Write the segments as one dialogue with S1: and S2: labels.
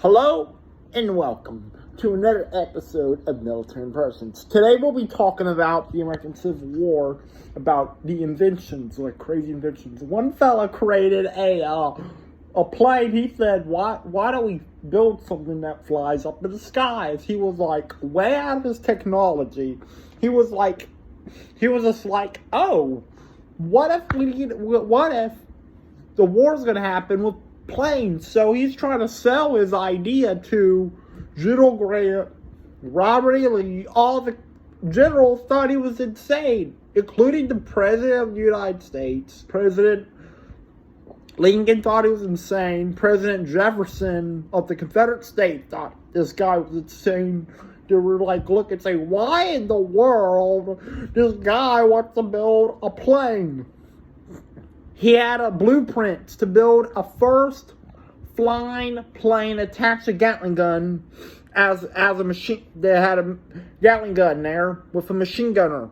S1: Hello and welcome to another episode of Military Impressions. Today we'll be talking about the American Civil War, about the inventions, like crazy inventions. One fella created a plane. He said, why don't we build something that flies up in the skies? He was like way out of his technology. He was just like, oh, what if the war's gonna happen with planes? So he's trying to sell his idea to General Grant, Robert E. Lee. All the generals thought he was insane, including the President of the United States. President Lincoln thought he was insane. President Jefferson of the Confederate States thought this guy was insane. They were like, look and say, why in the world this guy wants to build a plane? He had a blueprint to build a first flying plane attached to a Gatling gun as a machine. They had a Gatling gun there with a machine gunner.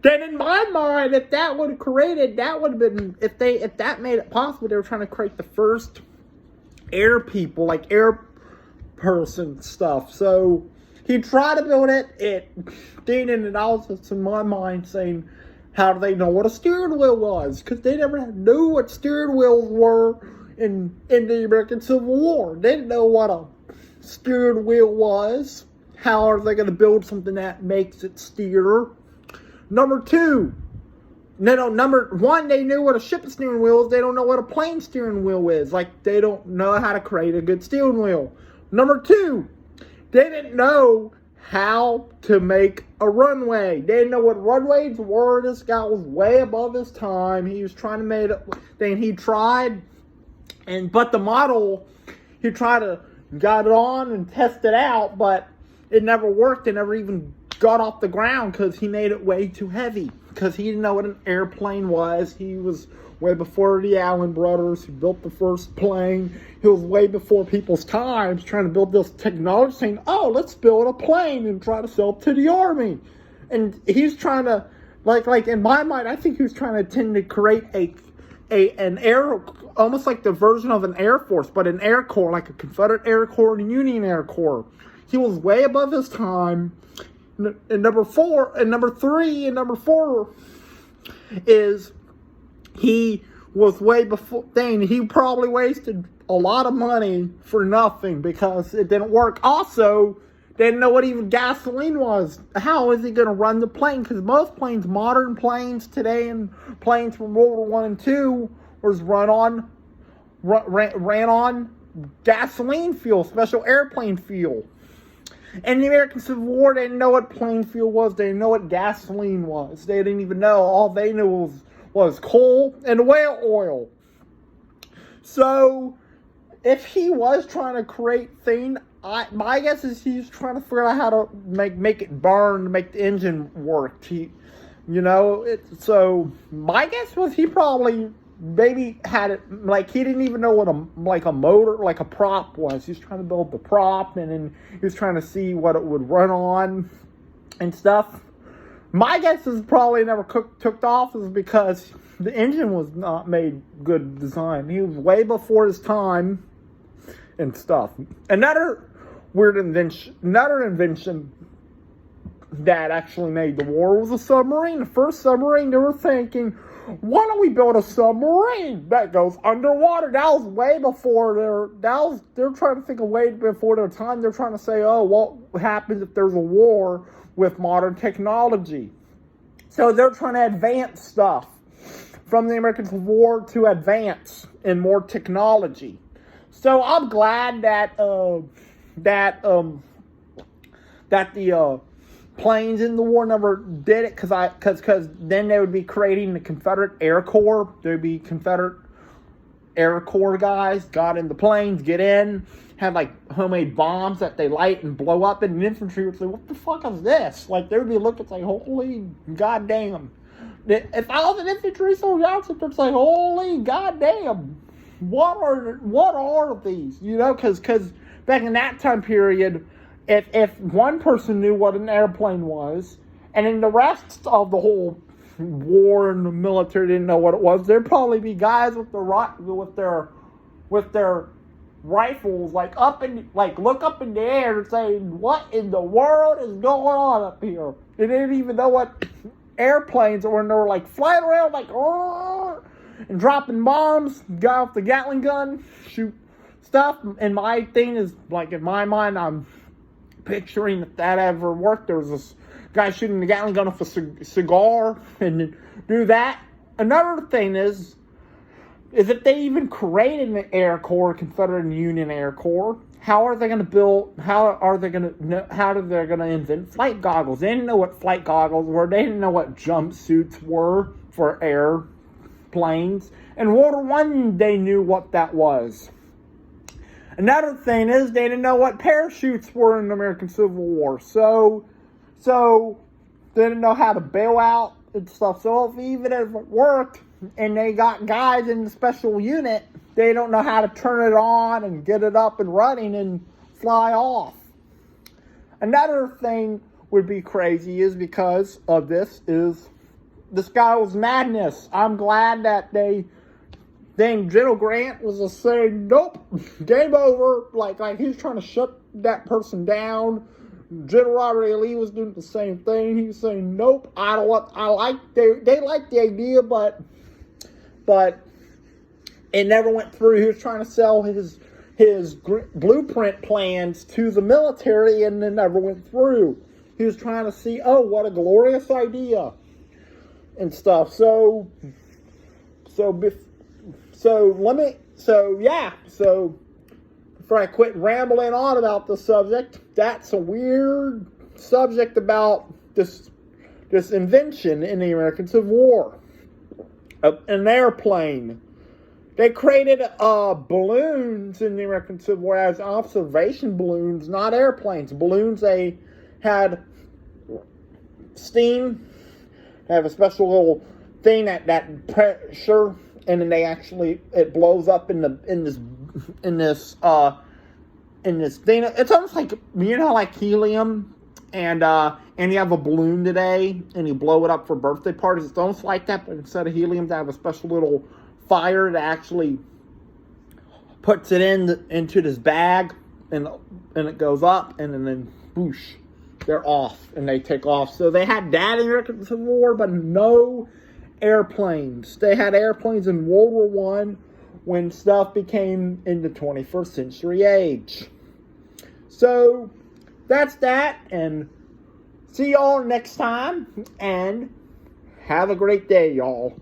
S1: Then in my mind, if that would have created, that would have been, if that made it possible, they were trying to create the first air people, like air person stuff. So he tried to build it. It didn't, and I was just in my mind saying, how do they know what a steering wheel was? Because they never knew what steering wheels were in the American Civil War. They didn't know what a steering wheel was. How are they going to build something that makes it steer? Number one, they knew what a ship steering wheel is. They don't know what a plane steering wheel is. Like, they don't know how to create a good steering wheel. Number two, they didn't know how to make a runway. They didn't know what runways were. This guy was way above his time. He was trying to make it. Then he tried, but the model, he tried to got it on and test it out, but it never worked. It never even got off the ground because he made it way too heavy. Because he didn't know what an airplane was. He was way before the Allen brothers who built the first plane. He was way before people's times trying to build this technology, saying, oh, let's build a plane and try to sell it to the army. And he's trying to, like in my mind, I think he was trying to tend to create an air, almost like the version of an Air Force, but an Air Corps, like a Confederate Air Corps and Union Air Corps. He was way above his time. And number four is he was way before. He probably wasted a lot of money for nothing because it didn't work. Also, they didn't know what even gasoline was. How is he going to run the plane? Because most planes, modern planes today, and planes from World War I and II, was ran on gasoline fuel, special airplane fuel. In the American Civil War, they didn't know what plane fuel was. They didn't know what gasoline was. They didn't even know. All they knew was coal and whale oil. So, if he was trying to create things, my guess is he's trying to figure out how to make it burn, make the engine work. So my guess was he probably maybe had it, like, he didn't even know what a motor, like a prop was. He was trying to build the prop, and then he was trying to see what it would run on and stuff. My guess is probably never took off is because the engine was not made good design. He was way before his time and stuff. Another invention that actually made the war was a submarine. The first submarine, they were thinking, why don't we build a submarine that goes underwater? That was way before they're trying to think of way before their time. They're trying to say, oh, what happens if there's a war with modern technology? So they're trying to advance stuff from the American Civil War to advance in more technology. So I'm glad that the planes in the war never did it, because then they would be creating the Confederate Air Corps. There'd be Confederate Air Corps guys got in the planes, get in, had like homemade bombs that they light and blow up, and the infantry would say, what the fuck is this? Like, they would be looking like, holy goddamn. If I was an infantry soldier, I would say, holy goddamn, what are these? Because back in that time period, if one person knew what an airplane was, and then the rest of the whole war and the military didn't know what it was, there'd probably be guys with their rifles, like look up in the air and saying, what in the world is going on up here? They didn't even know what airplanes were, and they were like flying around like, oh, and dropping bombs, got off the Gatling gun, shoot stuff. And my thing is, like, in my mind, I'm picturing if that ever worked, there was this guy shooting the Gatling gun off a cigar and do that. Another thing is if they even created an Air Corps, Confederate Union Air Corps, how are they going to build, how are they going to invent flight goggles? They didn't know what flight goggles were. They didn't know what jumpsuits were for airplanes. In World War I, they knew what that was. Another thing is they didn't know what parachutes were in the American Civil War. So they didn't know how to bail out and stuff. So even if it worked and they got guys in the special unit, they don't know how to turn it on and get it up and running and fly off. Another thing would be crazy is because of this guy was madness. I'm glad that General Grant was just saying, nope, game over. Like he was trying to shut that person down. General Robert E. Lee was doing the same thing. He was saying, nope, they liked the idea, but it never went through. He was trying to sell his blueprint plans to the military, and it never went through. He was trying to see, oh, what a glorious idea and stuff. So before I quit rambling on about the subject, that's a weird subject about this invention in the American Civil War. An airplane. They created balloons in the American Civil War as observation balloons, not airplanes. Balloons, they had steam, they have a special little thing that pressure, and then it blows up in this thing. It's almost like, like helium, and you have a balloon today, and you blow it up for birthday parties. It's almost like that, but instead of helium, they have a special little fire that actually puts it into this bag, and it goes up, and then boosh, they're off, and they take off. So they had that in the American Civil War, but no airplanes. They had airplanes in World War I when stuff became in the 21st century age. So that's that, and see y'all next time, and have a great day, y'all.